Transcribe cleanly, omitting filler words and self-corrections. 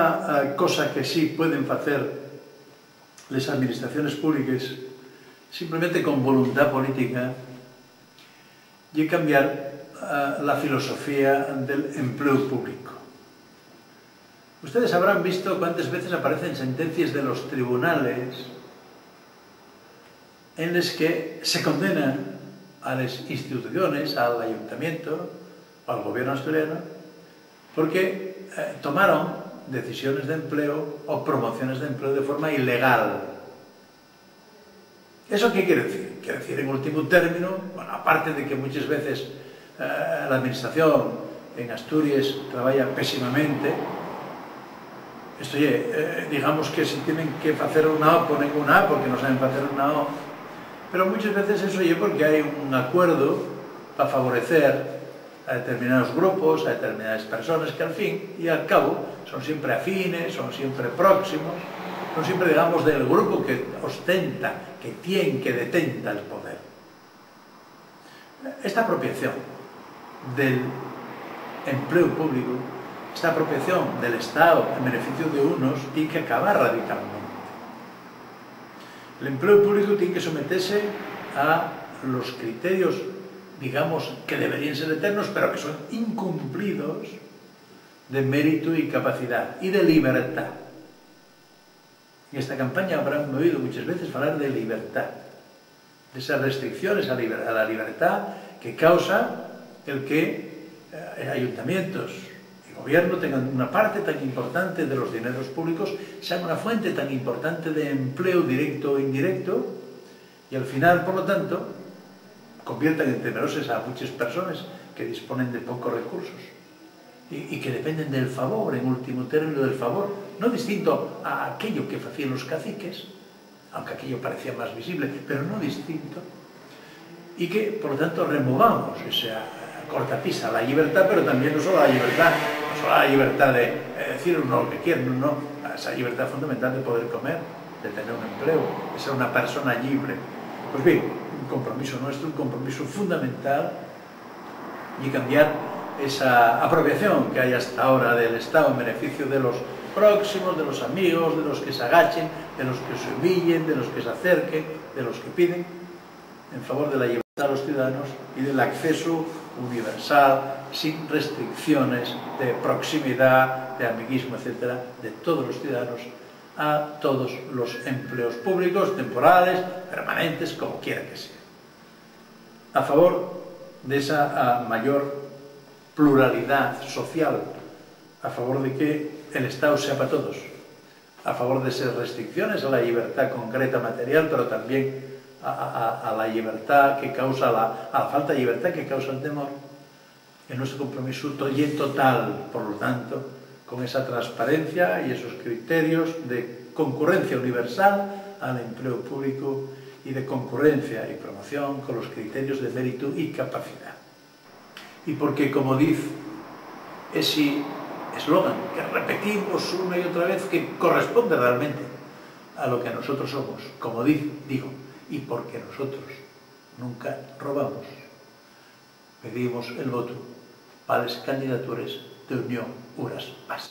Una cosa que sí pueden hacer las administraciones públicas simplemente con voluntad política y cambiar la filosofía del empleo público. Ustedes habrán visto cuántas veces aparecen sentencias de los tribunales en las que se condenan a las instituciones, al ayuntamiento o al gobierno asturiano porque tomaron decisiones de empleo o promociones de empleo de forma ilegal. ¿Eso qué quiere decir? Quiere decir, en último término, bueno, aparte de que muchas veces la administración en Asturias trabaja pésimamente, esto digamos que si tienen que hacer una O, ponen una A porque no saben hacer una O, pero muchas veces eso es porque hay un acuerdo para favorecer a determinados grupos, a determinadas personas que al fin y al cabo son siempre afines, son siempre próximos, son siempre, digamos, del grupo que ostenta, que tiene, que detenta el poder. Esta apropiación del empleo público, esta apropiación del Estado en beneficio de unos, tiene que acabar radicalmente. El empleo público tiene que someterse a los criterios, digamos, que deberían ser eternos, pero que son incumplidos, de mérito y capacidad, y de libertad. En esta campaña habrán oído muchas veces hablar de libertad, de esas restricciones a la libertad que causa el que ayuntamientos y gobierno tengan una parte tan importante de los dineros públicos, sean una fuente tan importante de empleo directo o indirecto, y al final, por lo tanto, conviertan en temerosas a muchas personas que disponen de pocos recursos y que dependen del favor, en último término del favor, no distinto a aquello que hacían los caciques, aunque aquello parecía más visible, pero no distinto, y que, por lo tanto, removamos esa cortapisa, la libertad, pero también no solo la libertad de decir uno lo que quiere, no, esa libertad fundamental de poder comer, de tener un empleo, de ser una persona libre. Pues bien, un compromiso nuestro, un compromiso fundamental, y cambiar esa apropiación que hay hasta ahora del Estado en beneficio de los próximos, de los amigos, de los que se agachen, de los que se humillen, de los que se acerquen, de los que piden, en favor de la libertad de los ciudadanos y del acceso universal, sin restricciones de proximidad, de amiguismo, etcétera, de todos los ciudadanos a todos los empleos públicos, temporales, permanentes, como quiera que sea. A favor de esa mayor pluralidad social, a favor de que el Estado sea para todos, a favor de esas restricciones a la libertad concreta material, pero también a la libertad que causa, a la falta de libertad que causa el temor, en nuestro compromiso total, por lo tanto, con esa transparencia y esos criterios de concurrencia universal al empleo público y de concurrencia y promoción con los criterios de mérito y capacidad. Y porque, como dice ese eslogan que repetimos una y otra vez, que corresponde realmente a lo que nosotros somos, como digo, y porque nosotros nunca robamos, pedimos el voto para las candidaturas de Unión Uras Pas.